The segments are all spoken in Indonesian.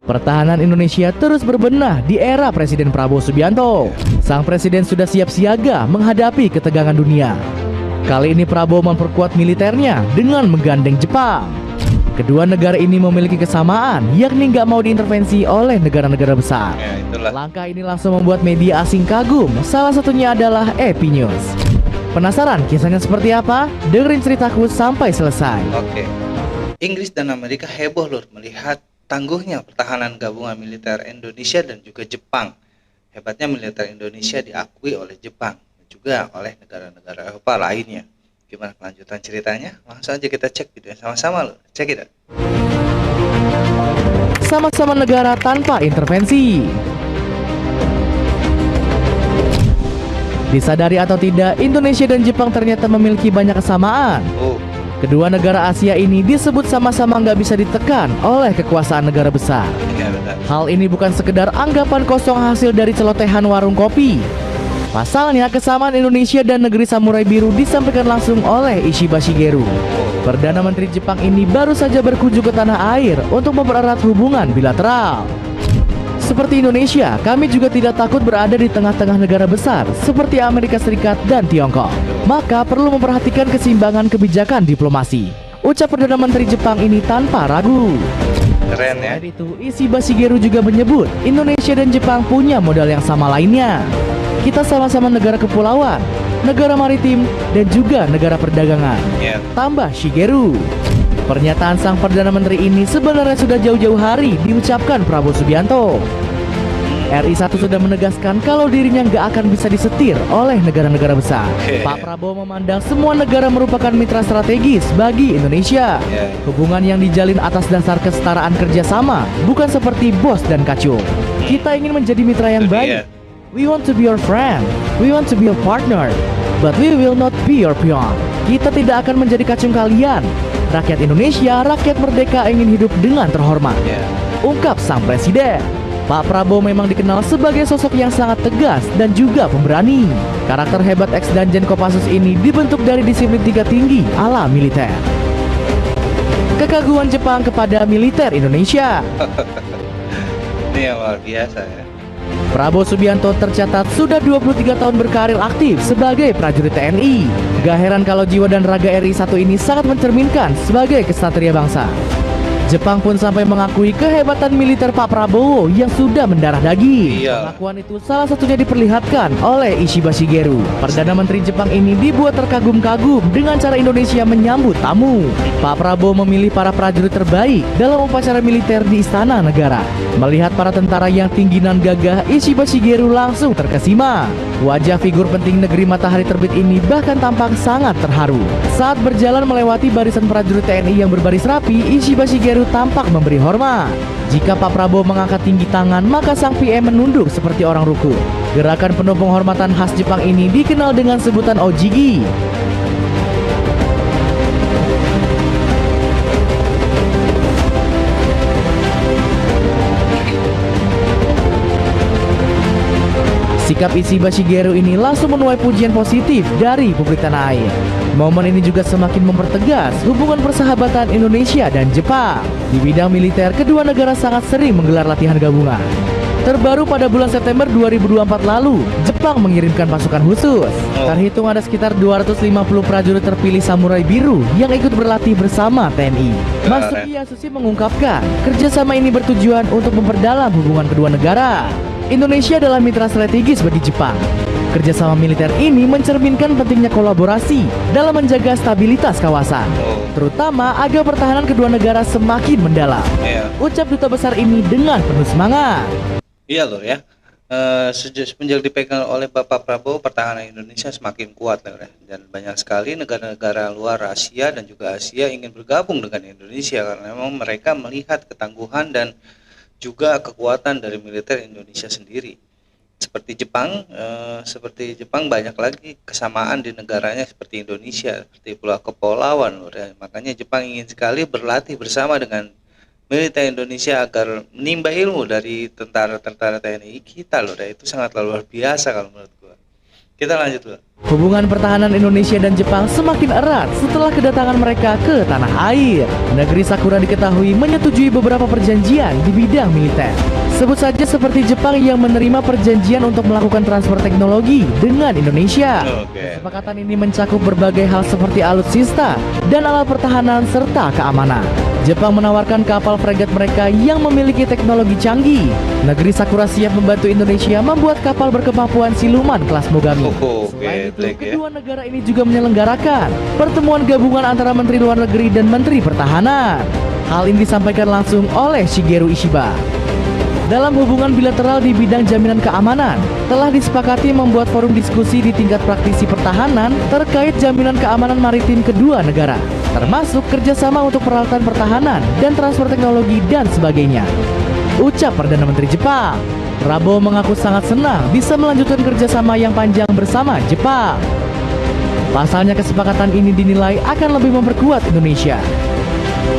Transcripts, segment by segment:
Pertahanan Indonesia terus berbenah di era Presiden Prabowo Subianto. Sang presiden sudah siap siaga menghadapi ketegangan dunia. Kali ini Prabowo memperkuat militernya dengan menggandeng Jepang. Kedua negara ini memiliki kesamaan, yakni nggak mau diintervensi oleh negara-negara besar. Langkah ini langsung membuat media asing kagum, salah satunya adalah AP News. Penasaran kisahnya seperti apa? Dengerin ceritaku sampai selesai. Oke. Inggris dan Amerika heboh lur melihat tangguhnya pertahanan gabungan militer Indonesia dan juga Jepang. Hebatnya militer Indonesia diakui oleh Jepang dan juga oleh negara-negara Eropa lainnya. Gimana kelanjutan ceritanya? Langsung aja kita cek videonya sama-sama lur. Cek it out. Sama-sama negara tanpa intervensi. Disadari atau tidak, Indonesia dan Jepang ternyata memiliki banyak kesamaan. Kedua negara Asia ini disebut sama-sama nggak bisa ditekan oleh kekuasaan negara besar. Hal ini bukan sekedar anggapan kosong hasil dari celotehan warung kopi. Pasalnya, kesamaan Indonesia dan negeri Samurai Biru disampaikan langsung oleh Ishiba Shigeru. Perdana Menteri Jepang ini baru saja berkunjung ke tanah air untuk mempererat hubungan bilateral. Seperti Indonesia, kami juga tidak takut berada di tengah-tengah negara besar seperti Amerika Serikat dan Tiongkok. Maka perlu memperhatikan keseimbangan kebijakan diplomasi, ucap Perdana Menteri Jepang ini tanpa ragu. Keren ya. Selain itu, Ishiba Shigeru juga menyebut Indonesia dan Jepang punya modal yang sama lainnya. Kita sama-sama negara kepulauan, negara maritim, dan juga negara perdagangan. Tambah Shigeru. Pernyataan sang Perdana Menteri ini sebenarnya sudah jauh-jauh hari diucapkan Prabowo Subianto. RI 1 sudah menegaskan kalau dirinya nggak akan bisa disetir oleh negara-negara besar. Pak Prabowo memandang semua negara merupakan mitra strategis bagi Indonesia. Hubungan yang dijalin atas dasar kesetaraan kerjasama, bukan seperti bos dan kacung. Kita ingin menjadi mitra yang baik. We want to be your friend, we want to be your partner, but we will not be your peon. Kita tidak akan menjadi kacung kalian. Rakyat Indonesia, rakyat merdeka ingin hidup dengan terhormat, ungkap sang presiden. Pak Prabowo memang dikenal sebagai sosok yang sangat tegas dan juga pemberani. Karakter hebat ex-Danjen Kopassus ini dibentuk dari disiplin tingkat tinggi ala militer. Kekaguan Jepang kepada militer Indonesia. Ini yang luar biasa ya. Prabowo Subianto tercatat sudah 23 tahun berkarir aktif sebagai prajurit TNI. Gak heran kalau jiwa dan raga RI 1 ini sangat mencerminkan sebagai kesatria bangsa. Jepang pun sampai mengakui kehebatan militer Pak Prabowo yang sudah mendarah daging. Pengakuan itu salah satunya diperlihatkan oleh Ishiba Shigeru. Perdana Menteri Jepang ini dibuat terkagum-kagum dengan cara Indonesia menyambut tamu. Pak Prabowo memilih para prajurit terbaik dalam upacara militer di Istana Negara. Melihat para tentara yang tinggi nan gagah, Ishiba Shigeru langsung terkesima. Wajah figur penting negeri matahari terbit ini bahkan tampak sangat terharu. Saat berjalan melewati barisan prajurit TNI yang berbaris rapi, Ishiba Shigeru tampak memberi hormat. Jika Pak Prabowo mengangkat tinggi tangan, maka sang PM menunduk seperti orang ruku. Gerakan penuh penghormatan khas Jepang ini dikenal dengan sebutan Ojigi. Sikap Ishiba Shigeru ini langsung menuai pujian positif dari publik tanah air. Momen ini juga semakin mempertegas hubungan persahabatan Indonesia dan Jepang. Di bidang militer, kedua negara sangat sering menggelar latihan gabungan. Terbaru pada bulan September 2024 lalu, Jepang mengirimkan pasukan khusus. Terhitung ada sekitar 250 prajurit terpilih Samurai Biru yang ikut berlatih bersama TNI. Masuki Yasushi mengungkapkan, kerjasama ini bertujuan untuk memperdalam hubungan kedua negara. Indonesia adalah mitra strategis bagi Jepang. Kerjasama militer ini mencerminkan pentingnya kolaborasi dalam menjaga stabilitas kawasan, terutama agar pertahanan kedua negara semakin mendalam. Ucap duta besar ini dengan penuh semangat. Iya loh ya. Semenjak dipegang oleh Bapak Prabowo, pertahanan Indonesia semakin kuat loh ya. Dan banyak sekali negara-negara luar Asia dan juga Asia ingin bergabung dengan Indonesia karena memang mereka melihat ketangguhan dan juga kekuatan dari militer Indonesia sendiri. Seperti Jepang banyak lagi kesamaan di negaranya seperti Indonesia, seperti Pulau Kepulauan loh ya. Makanya Jepang ingin sekali berlatih bersama dengan militer Indonesia agar menimba ilmu dari tentara-tentara TNI kita loh ya. Itu sangat luar biasa kalau menurut gua. Kita lanjut loh. Hubungan pertahanan Indonesia dan Jepang semakin erat setelah kedatangan mereka ke tanah air. Negeri Sakura diketahui menyetujui beberapa perjanjian di bidang militer. Sebut saja seperti Jepang yang menerima perjanjian untuk melakukan transfer teknologi dengan Indonesia. Kesepakatan ini mencakup berbagai hal seperti alutsista dan alat pertahanan serta keamanan. Jepang menawarkan kapal fregat mereka yang memiliki teknologi canggih. Negeri Sakura siap membantu Indonesia membuat kapal berkemampuan siluman kelas Mogami. Selain itu, kedua negara ini juga menyelenggarakan pertemuan gabungan antara Menteri Luar Negeri dan Menteri Pertahanan. Hal ini disampaikan langsung oleh Shigeru Ishiba. Dalam hubungan bilateral di bidang jaminan keamanan, telah disepakati membuat forum diskusi di tingkat praktisi pertahanan terkait jaminan keamanan maritim kedua negara, termasuk kerjasama untuk peralatan pertahanan dan transfer teknologi dan sebagainya. Ucap Perdana Menteri Jepang. Prabowo mengaku sangat senang bisa melanjutkan kerjasama yang panjang bersama Jepang. Pasalnya kesepakatan ini dinilai akan lebih memperkuat Indonesia.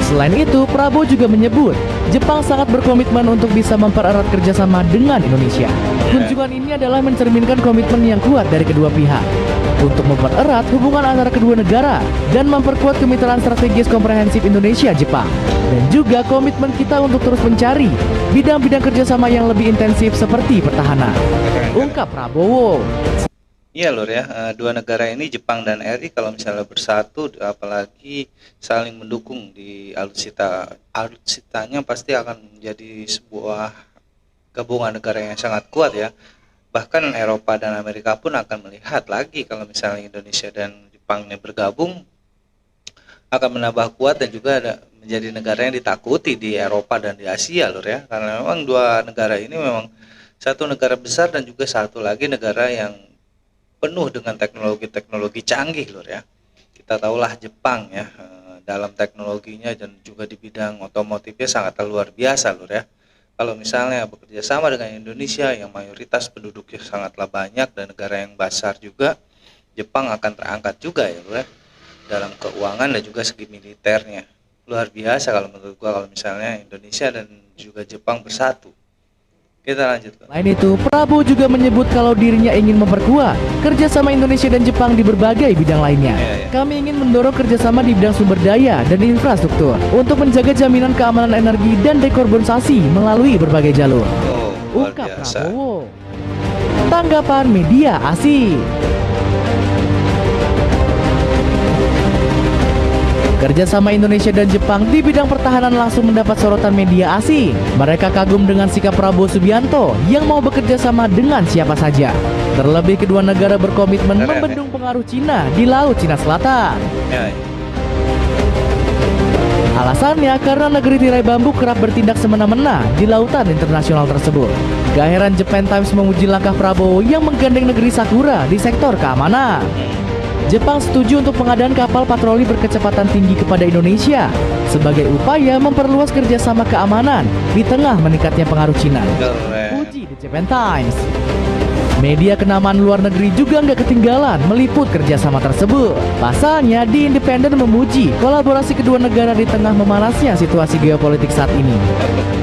Selain itu, Prabowo juga menyebut Jepang sangat berkomitmen untuk bisa mempererat kerjasama dengan Indonesia. Kunjungan ini adalah mencerminkan komitmen yang kuat dari kedua pihak untuk mempererat hubungan antara kedua negara dan memperkuat kemitraan strategis komprehensif Indonesia-Jepang. Dan juga komitmen kita untuk terus mencari bidang-bidang kerjasama yang lebih intensif seperti pertahanan. Ungkap Prabowo. Iya Lur ya, dua negara ini Jepang dan RI kalau misalnya bersatu, apalagi saling mendukung di alutsistanya pasti akan menjadi sebuah gabungan negara yang sangat kuat ya. Bahkan Eropa dan Amerika pun akan melihat lagi kalau misalnya Indonesia dan Jepang ini bergabung akan menambah kuat dan juga menjadi negara yang ditakuti di Eropa dan di Asia Lur ya. Karena memang dua negara ini memang satu negara besar dan juga satu lagi negara yang penuh dengan teknologi-teknologi canggih Lur ya. Kita tahulah Jepang ya, dalam teknologinya dan juga di bidang otomotifnya sangat luar biasa Lur ya. Kalau misalnya bekerja sama dengan Indonesia yang mayoritas penduduknya sangatlah banyak dan negara yang besar juga, Jepang akan terangkat juga ya Lur ya, dalam keuangan dan juga segi militernya. Luar biasa kalau menurut gua kalau misalnya Indonesia dan juga Jepang bersatu. Kita lanjut. Selain itu, Prabowo juga menyebut kalau dirinya ingin memperkuat kerjasama Indonesia dan Jepang di berbagai bidang lainnya. Kami ingin mendorong kerjasama di bidang sumber daya dan infrastruktur untuk menjaga jaminan keamanan energi dan dekarbonisasi melalui berbagai jalur. Ungkap Prabowo. Tanggapan media asing. Kerjasama Indonesia dan Jepang di bidang pertahanan langsung mendapat sorotan media asing. Mereka kagum dengan sikap Prabowo Subianto yang mau bekerja sama dengan siapa saja. Terlebih kedua negara berkomitmen membendung pengaruh Cina di Laut Cina Selatan. Alasannya karena negeri tirai bambu kerap bertindak semena-mena di lautan internasional tersebut. Gak heran Japan Times memuji langkah Prabowo yang menggandeng negeri Sakura di sektor keamanan. Jepang setuju untuk pengadaan kapal patroli berkecepatan tinggi kepada Indonesia sebagai upaya memperluas kerjasama keamanan di tengah meningkatnya pengaruh Cina. Uji di Japan Times. Media kenamaan luar negeri juga nggak ketinggalan meliput kerjasama tersebut. Pasalnya, The Independent memuji kolaborasi kedua negara di tengah memanasnya situasi geopolitik saat ini.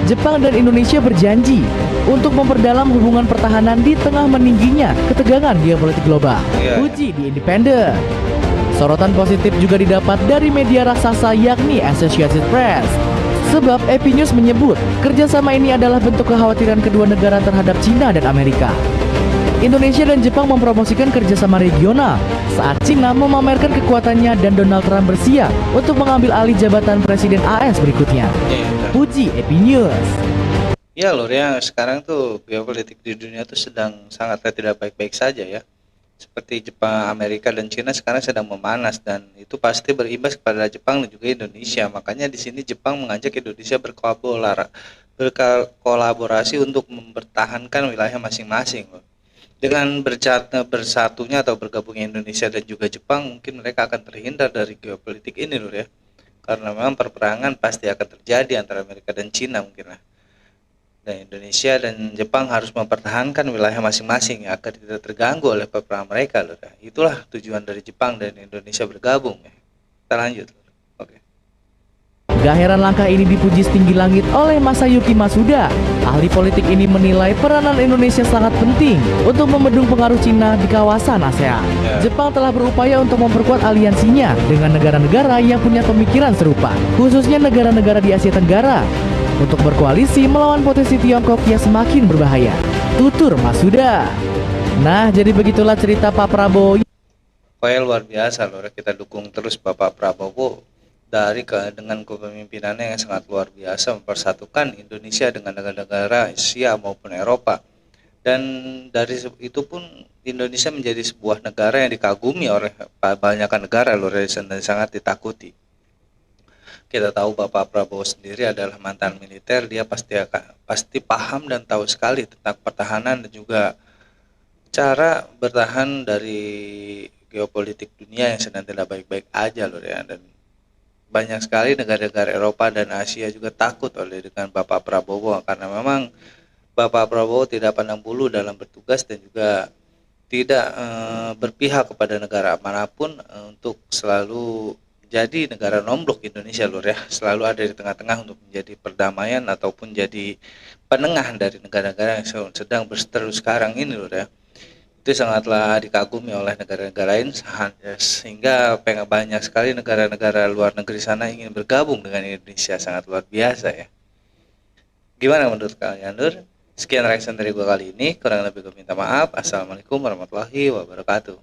Jepang dan Indonesia berjanji untuk memperdalam hubungan pertahanan di tengah meningginya ketegangan geopolitik global. Uji The Independent. Sorotan positif juga didapat dari media raksasa yakni Associated Press. Sebab AP News menyebut kerjasama ini adalah bentuk kekhawatiran kedua negara terhadap Cina dan Amerika. Indonesia dan Jepang mempromosikan kerjasama regional saat Cina memamerkan kekuatannya dan Donald Trump bersiap untuk mengambil alih jabatan Presiden AS berikutnya. Puji AP News. Ya Lur ya, sekarang tuh geopolitik di dunia tuh sedang sangat tidak baik-baik saja ya. Seperti Jepang, Amerika dan Cina sekarang sedang memanas dan itu pasti berimbas kepada Jepang dan juga Indonesia. Makanya di sini Jepang mengajak Indonesia berkolaborasi untuk mempertahankan wilayah masing-masing loh. Dengan bersatunya atau bergabungnya Indonesia dan juga Jepang, mungkin mereka akan terhindar dari geopolitik ini Lur ya. Karena memang perperangan pasti akan terjadi antara Amerika dan Cina mungkin lah. Dan Indonesia dan Jepang harus mempertahankan wilayah masing-masing agar tidak terganggu oleh peperangan mereka Lur ya. Itulah tujuan dari Jepang dan Indonesia bergabung ya. Kita lanjut Lur. Oke. Gak heran langkah ini dipuji setinggi langit oleh Masayuki Masuda. Ahli politik ini menilai peranan Indonesia sangat penting untuk membendung pengaruh Cina di kawasan ASEAN. Jepang telah berupaya untuk memperkuat aliansinya dengan negara-negara yang punya pemikiran serupa, khususnya negara-negara di Asia Tenggara, untuk berkoalisi melawan potensi Tiongkok yang semakin berbahaya. Tutur Masuda. Nah, jadi begitulah cerita Pak Prabowo. Pokoknya luar biasa loh, kita dukung terus Bapak Prabowo dengan kepemimpinannya yang sangat luar biasa mempersatukan Indonesia dengan negara-negara Asia maupun Eropa. Dan dari itu pun Indonesia menjadi sebuah negara yang dikagumi oleh banyak negara loh, dan sangat ditakuti. Kita tahu Bapak Prabowo sendiri adalah mantan militer, dia pasti paham dan tahu sekali tentang pertahanan dan juga cara bertahan dari geopolitik dunia yang sedang tidak baik-baik aja loh ya. Dan banyak sekali negara-negara Eropa dan Asia juga takut dengan Bapak Prabowo, karena memang Bapak Prabowo tidak pandang bulu dalam bertugas dan juga tidak berpihak kepada negara manapun untuk selalu jadi negara nomblok Indonesia lur ya, selalu ada di tengah-tengah untuk menjadi perdamaian ataupun jadi penengah dari negara-negara yang sedang berseteru sekarang ini lur ya. Itu sangatlah dikagumi oleh negara-negara lain, sehingga banyak sekali negara-negara luar negeri sana ingin bergabung dengan Indonesia, sangat luar biasa ya. Gimana menurut kalian lur? Sekian reaction dari gue kali ini, kurang lebih gue minta maaf. Assalamualaikum warahmatullahi wabarakatuh.